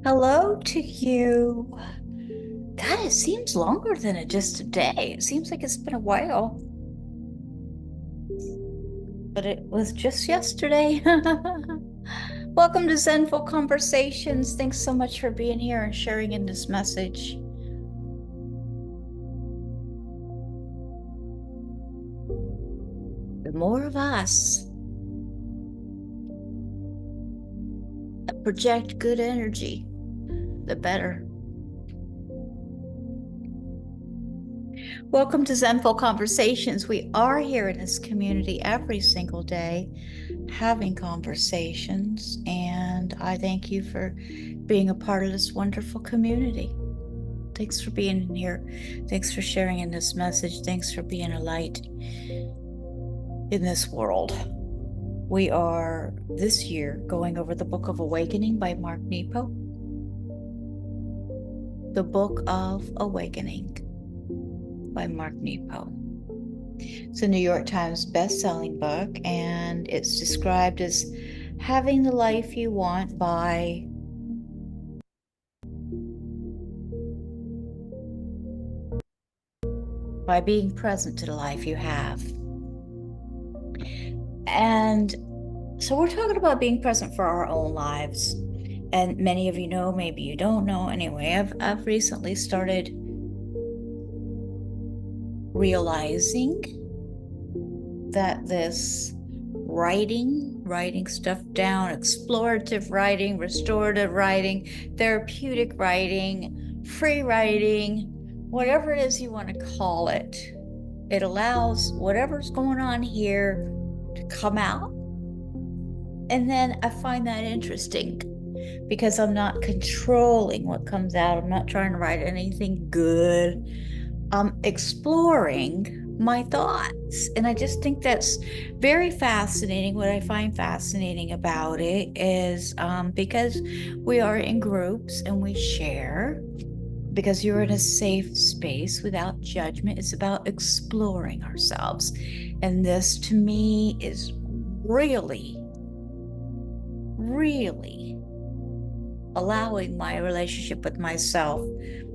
Hello to you. God, it seems longer than just a day. It seems like it's been a while, but it was just yesterday. Welcome to Zenful Conversations. Thanks so much for being here and sharing in this message. The more of us that project good energy, the better. Welcome to Zenful Conversations. We are here in this community every single day having conversations, and I thank you for being a part of this wonderful community. Thanks for being in here. Thanks for sharing in this message. Thanks for being a light in this world. We are this year going over the Book of Awakening by Mark Nepo. The Book of Awakening by Mark Nepo. It's a New York Times best-selling book, and it's described as having the life you want by being present to the life you have. And so we're talking about being present for our own lives. And many of you know, maybe you don't know. Anyway, I've recently started realizing that this writing stuff down, explorative writing, restorative writing, therapeutic writing, free writing, whatever it is you want to call it, it allows whatever's going on here to come out. And then I find that interesting because I'm not controlling what comes out. I'm not trying to write anything good. I'm exploring my thoughts. And I just think that's very fascinating. What I find fascinating about it is because we are in groups and we share, because you're in a safe space without judgment. It's about exploring ourselves. And this to me is really, really allowing my relationship with myself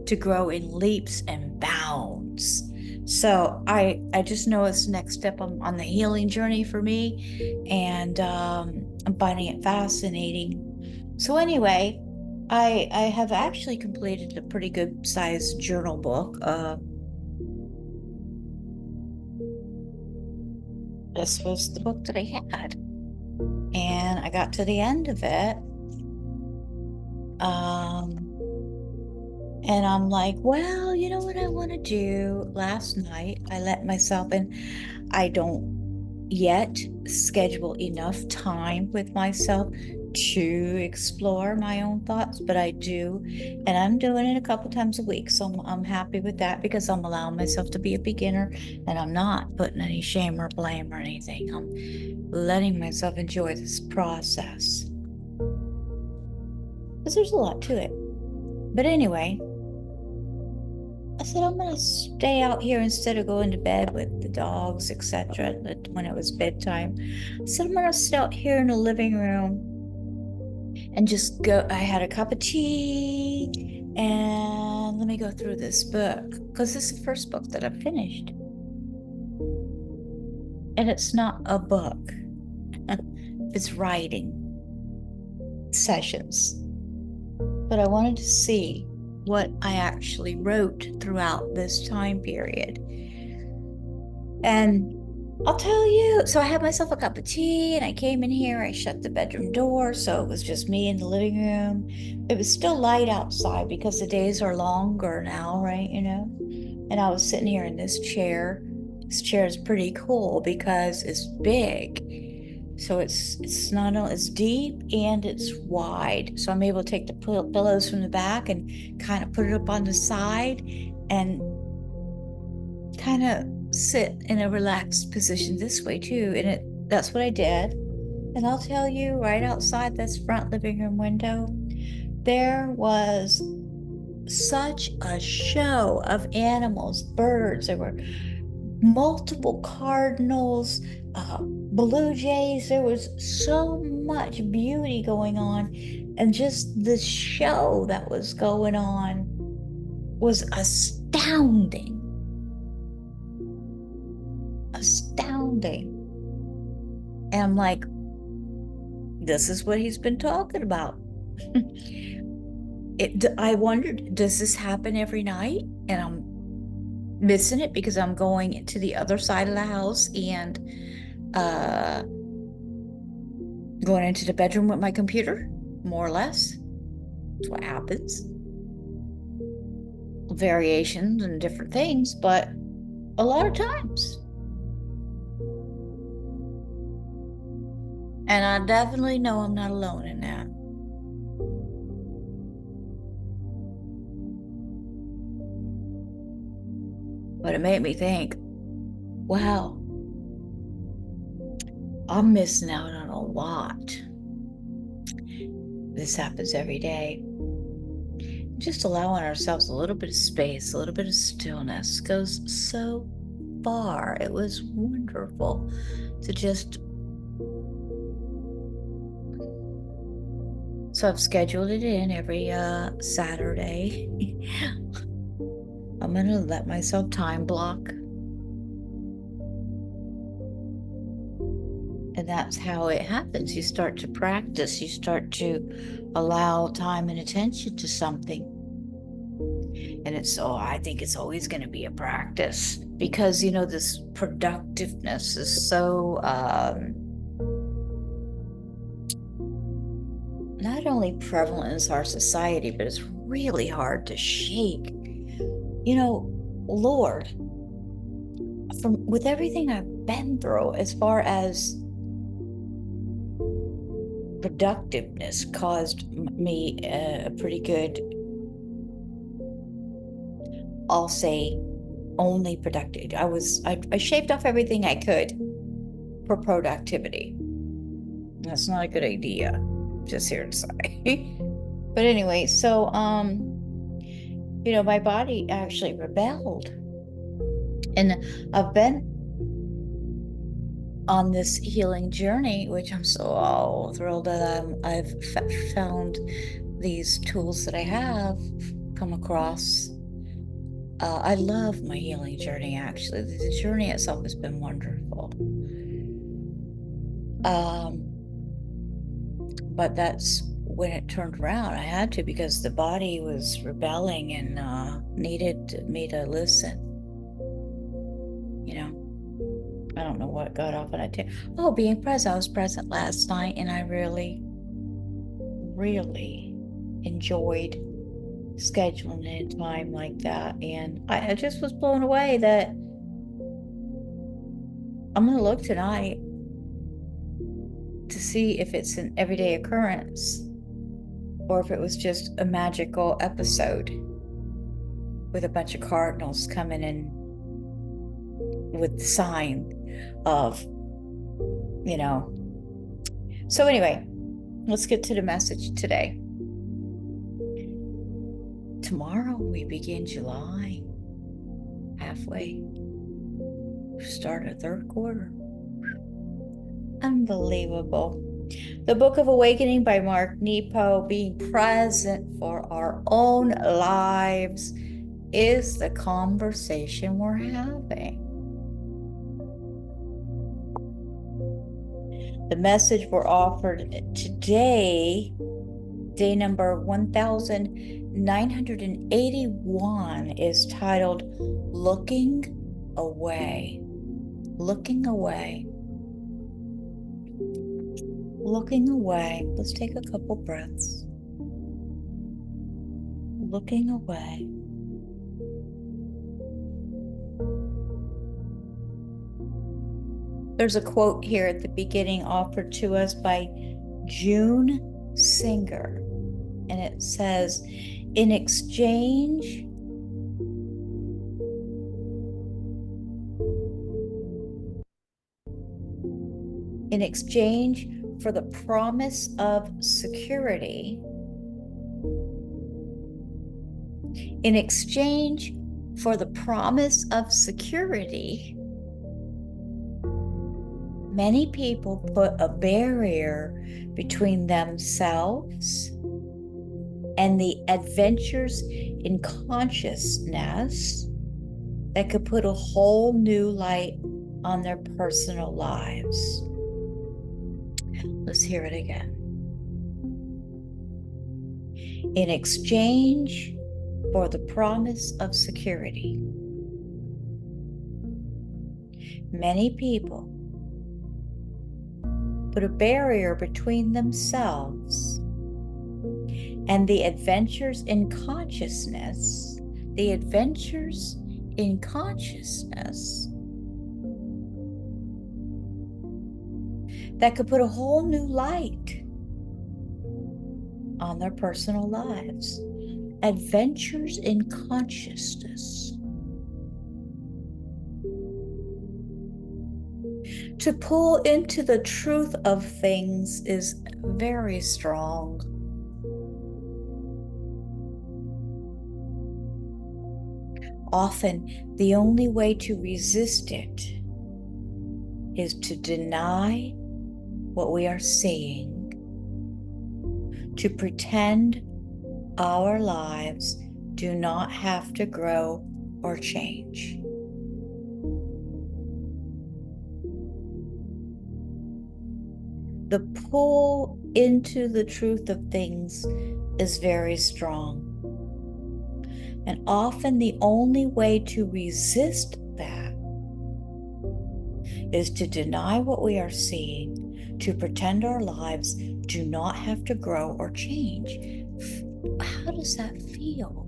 to grow in leaps and bounds. So I just know it's the next step on the healing journey for me, and I'm finding it fascinating. So anyway, I have actually completed a pretty good sized journal book. This was the book that I had, and I got to the end of it. And I'm like, well, you know what I want to do? Last night, I let myself in. I don't yet schedule enough time with myself to explore my own thoughts, but I do. And I'm doing it a couple times a week. So I'm happy with that because I'm allowing myself to be a beginner and I'm not putting any shame or blame or anything. I'm letting myself enjoy this process because there's a lot to it. But anyway, I said, I'm going to stay out here instead of going to bed with the dogs, etc. When it was bedtime. I said, I'm going to sit out here in the living room and just go. I had a cup of tea and let me go through this book because this is the first book that I've finished. And it's not a book, it's writing sessions. But I wanted to see what I actually wrote throughout this time period. And I'll tell you, so I had myself a cup of tea and I came in here, I shut the bedroom door, so it was just me in the living room. It was still light outside because the days are longer now, right? And I was sitting here in this chair. This chair is pretty cool because it's big. So it's not only it's deep and it's wide. So I'm able to take the pillows from the back and kind of put it up on the side and kind of sit in a relaxed position this way too. And that's what I did. And I'll tell you, right outside this front living room window, there was such a show of animals, birds. There were multiple cardinals, blue jays. There was so much beauty going on, and just the show that was going on was astounding. Astounding. And I'm like, this is what he's been talking about. I wondered, does this happen every night? And I'm missing it because I'm going to the other side of the house and going into the bedroom with my computer, more or less. That's what happens. Variations and different things, but a lot of times. And I definitely know I'm not alone in that. But it made me think, wow, I'm missing out on a lot. This happens every day. Just allowing ourselves a little bit of space, a little bit of stillness goes so far. It was wonderful to just. So I've scheduled it in every Saturday. I'm going to let myself time block. And that's how it happens. You start to practice, you start to allow time and attention to something. And I think it's always going to be a practice because, this productiveness is so, not only prevalent in our society, but it's really hard to shake. Lord, with everything I've been through, as far as productiveness caused me a pretty good, I'll say, only productive. I shaved off everything I could for productivity. That's not a good idea, just here to say. But anyway, so my body actually rebelled. And I've been on this healing journey, which I'm so thrilled that I've found these tools that I have come across. I love my healing journey, actually. The journey itself has been wonderful. But that's when it turned around. I had to, because the body was rebelling and needed me to listen. I don't know what got off on it. Being present. I was present last night, and I really, really enjoyed scheduling in time like that. And I just was blown away that I'm going to look tonight to see if it's an everyday occurrence or if it was just a magical episode with a bunch of cardinals coming in with the sign of, So anyway, let's get to the message today. Tomorrow we begin July. Halfway. Start a third quarter. Unbelievable. The Book of Awakening by Mark Nepo, being present for our own lives, is the conversation we're having. The message we're offered today, day number 1981, is titled Looking Away. Looking away. Looking away. Let's take a couple breaths. Looking away. There's a quote here at the beginning offered to us by June Singer, and it says, in exchange for the promise of security, in exchange for the promise of security, Many people put a barrier between themselves and the adventures in consciousness that could put a whole new light on their personal lives. Let's hear it again. In exchange for the promise of security, many people put a barrier between themselves and the adventures in consciousness, that could put a whole new light on their personal lives. Adventures in consciousness. To pull into the truth of things is very strong. Often, the only way to resist it is to deny what we are seeing, to pretend our lives do not have to grow or change. The pull into the truth of things is very strong. And often the only way to resist that is to deny what we are seeing, to pretend our lives do not have to grow or change. How does that feel?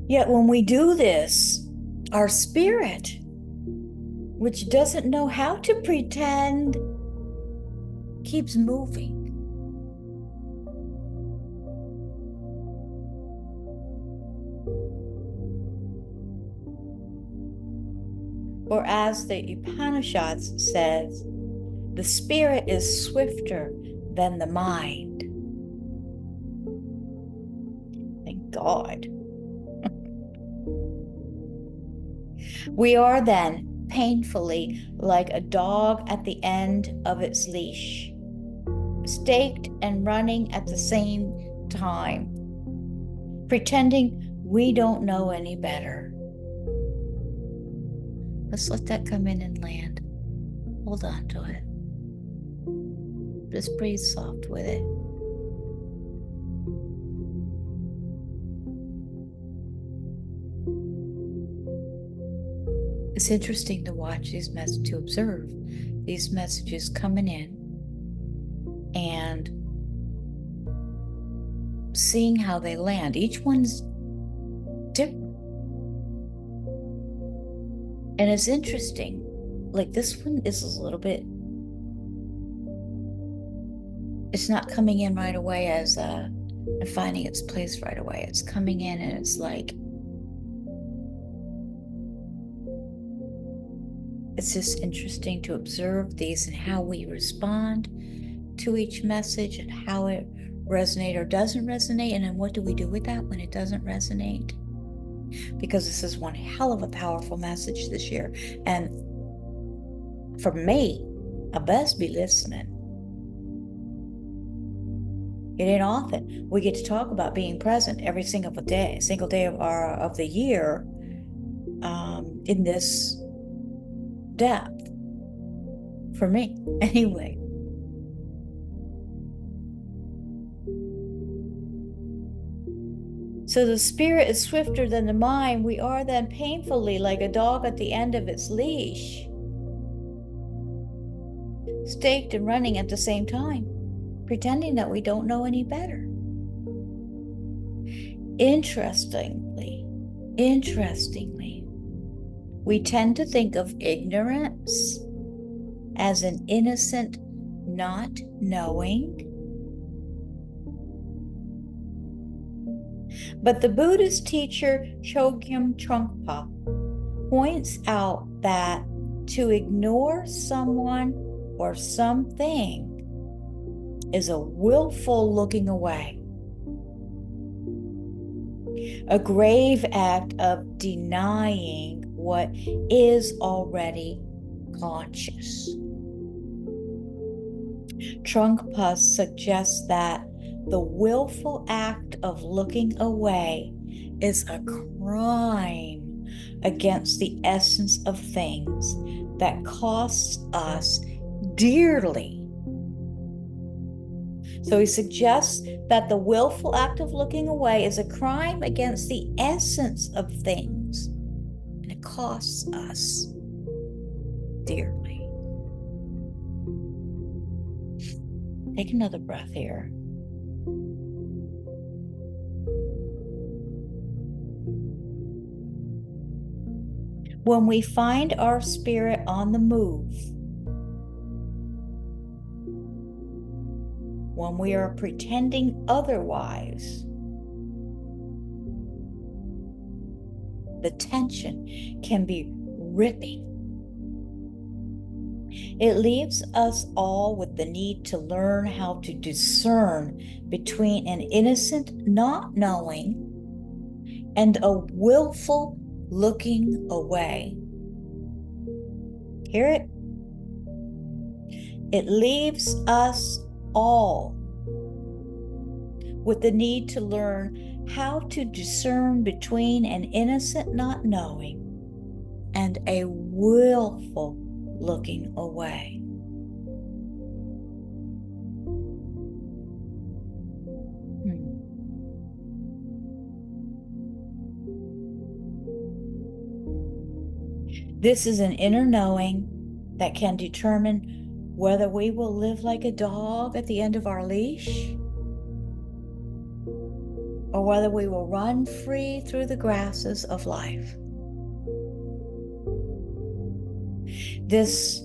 Yet when we do this, our spirit, which doesn't know how to pretend, keeps moving. Or as the Upanishads says, the spirit is swifter than the mind. Thank God. We are then painfully like a dog at the end of its leash, staked and running at the same time, pretending we don't know any better. Let's let that come in and land. Hold on to it. Just breathe soft with it. It's interesting to watch these messages, to observe these messages coming in and seeing how they land. Each one's different. And it's interesting, like this one is a little bit, it's not coming in right away as and finding its place right away. It's coming in and it's like, it's just interesting to observe these and how we respond to each message and how it resonates or doesn't resonate. And then what do we do with that when it doesn't resonate? Because this is one hell of a powerful message this year. And for me, I best be listening. It ain't often we get to talk about being present every single day of the year in this depth. For me, anyway. So the spirit is swifter than the mind. We are then painfully like a dog at the end of its leash, staked and running at the same time, pretending that we don't know any better. Interestingly, we tend to think of ignorance as an innocent not knowing. But the Buddhist teacher Chogyam Trungpa points out that to ignore someone or something is a willful looking away. a grave act of denying what is already conscious. Trungpa suggests that the willful act of looking away is a crime against the essence of things that costs us dearly. So he suggests that the willful act of looking away is a crime against the essence of things, and it costs us dearly. Take another breath here. When we find our spirit on the move, when we are pretending otherwise, the tension can be ripping. It leaves us all with the need to learn how to discern between an innocent not knowing and a willful looking away. Hear it? It leaves us all with the need to learn how to discern between an innocent not knowing and a willful looking away. This is an inner knowing that can determine whether we will live like a dog at the end of our leash or whether we will run free through the grasses of life. This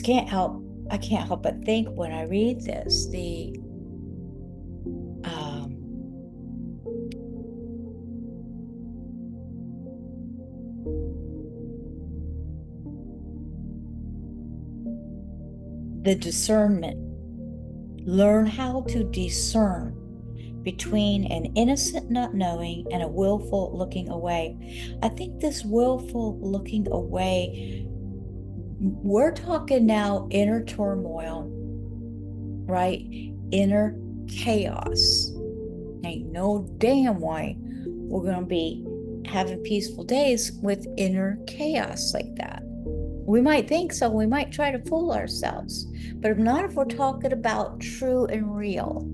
can't help, I can't help but think when I read this, the discernment. Learn how to discern between an innocent not knowing and a willful looking away. I think this willful looking away, we're talking now inner turmoil, right? Inner chaos. Ain't no damn way we're going to be having peaceful days with inner chaos like that. We might think so. We might try to fool ourselves, but not if we're talking about true and real.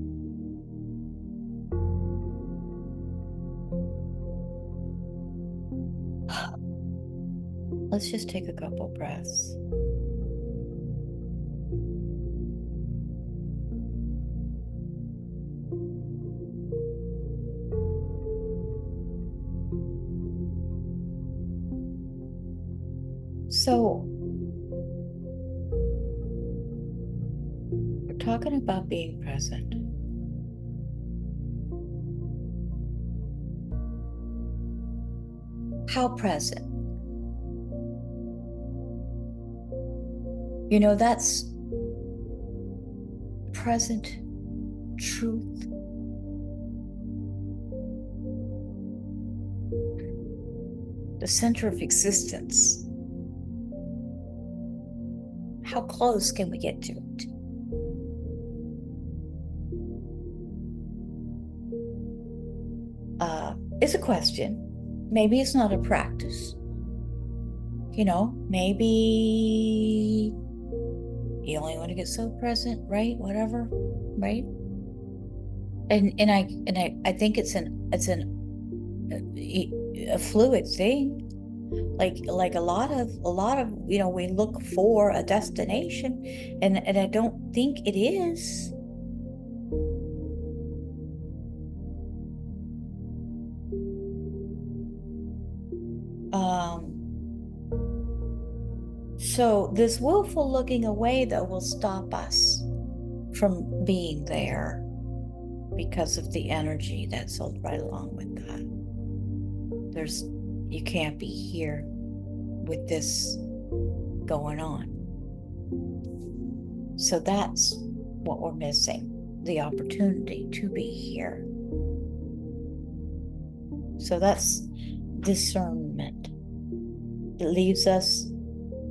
Let's just take a couple breaths. So, we're talking about being present. How present? You know, that's present truth. The center of existence. How close can we get to it? It's a question. Maybe it's not a practice. You know, maybe you only want to get so present, right? Whatever, right? And I think it's a fluid thing. Like a lot of you know, we look for a destination, and I don't think it is. So this willful looking away, though, will stop us from being there because of the energy that's sold right along with that. You can't be here with this going on. So that's what we're missing, the opportunity to be here. So that's discernment. It leaves us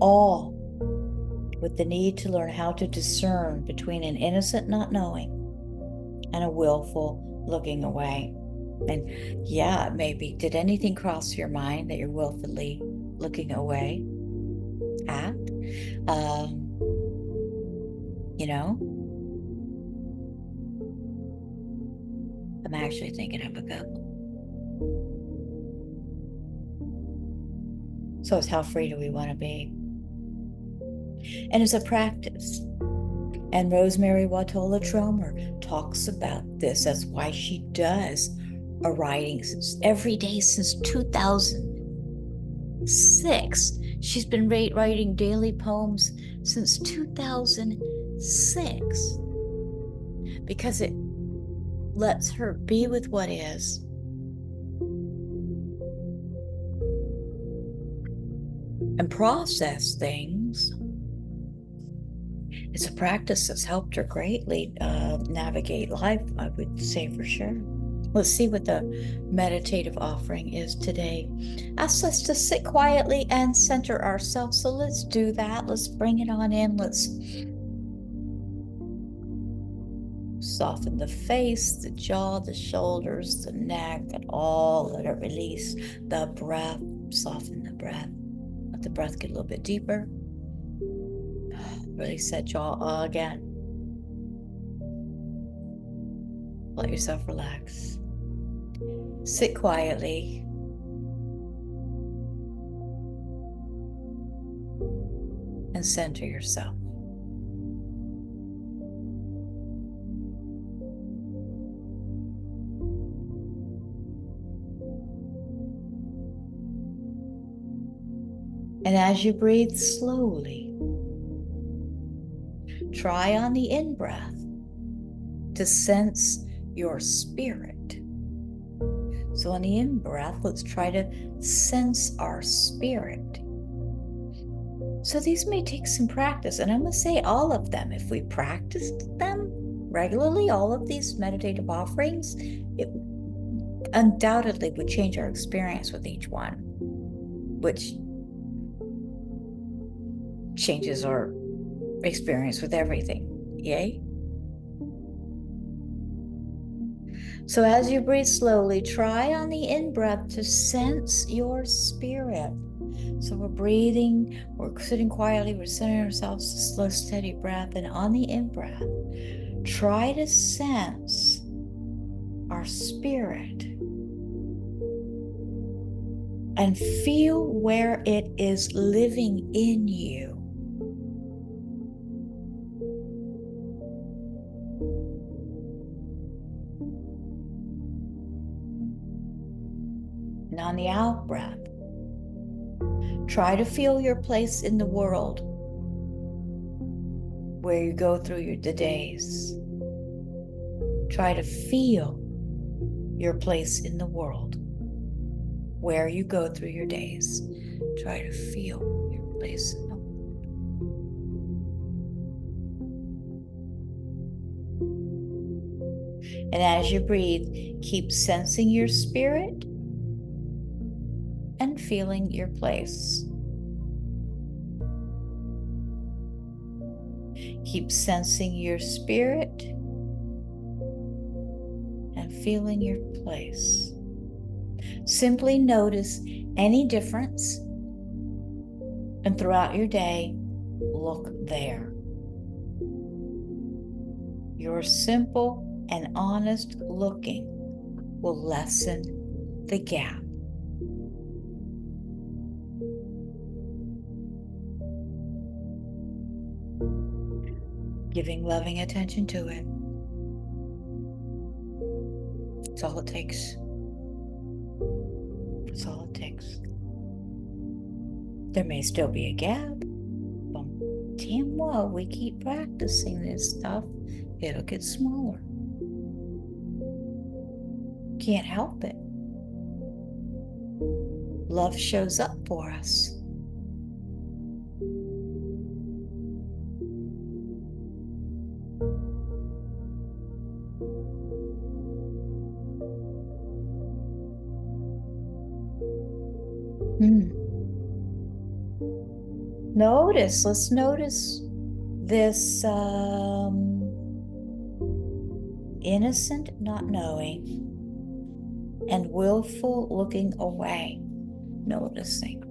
all with the need to learn how to discern between an innocent not knowing and a willful looking away. And yeah, maybe, did anything cross your mind that you're willfully looking away at? You know, I'm actually thinking of a couple. So it's how free do we want to be? And it's a practice. And Rosemary Watola Tromer talks about this. That's why she does a writing every day since 2006. She's been writing daily poems since 2006 because it lets her be with what is and process things. It's a practice that's helped her greatly navigate life, I would say for sure. Let's see what the meditative offering is today. Asks us to sit quietly and center ourselves. So let's do that. Let's bring it on in. Let's soften the face, the jaw, the shoulders, the neck, and all. Let it release the breath. Soften the breath. Let the breath get a little bit deeper. Release that jaw again. Let yourself relax. Sit quietly. And center yourself. And as you breathe slowly, try on the in-breath to sense your spirit. So on the in-breath, let's try to sense our spirit. So these may take some practice, and I'm going to say all of them. If we practiced them regularly, all of these meditative offerings, it undoubtedly would change our experience with each one, which changes our experience with everything. Yay? So as you breathe slowly, try on the in-breath to sense your spirit. So we're breathing, we're sitting quietly, we're centering ourselves, a slow, steady breath. And on the in-breath, try to sense our spirit and feel where it is living in you. And on the out breath, try to feel your place in the world where you go through the days. Try to feel your place in the world where you go through your days. Try to feel your place in the world. And as you breathe, keep sensing your spirit and feeling your place. Keep sensing your spirit and feeling your place. Simply notice any difference, and throughout your day, look there. Your simple and honest looking will lessen the gap. Giving loving attention to it. It's all it takes. It's all it takes. There may still be a gap, but damn well, we keep practicing this stuff, it'll get smaller. Can't help it. Love shows up for us. Let's notice this innocent not knowing and willful looking away. Noticing.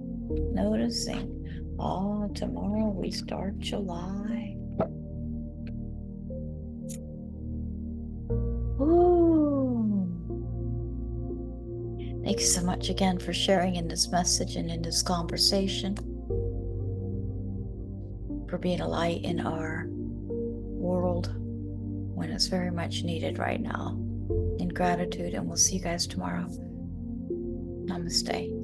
Oh, tomorrow we start July. Ooh. Thank you so much again for sharing in this message and in this conversation, for being a light in our world when it's very much needed right now. In gratitude, and we'll see you guys tomorrow. Namaste.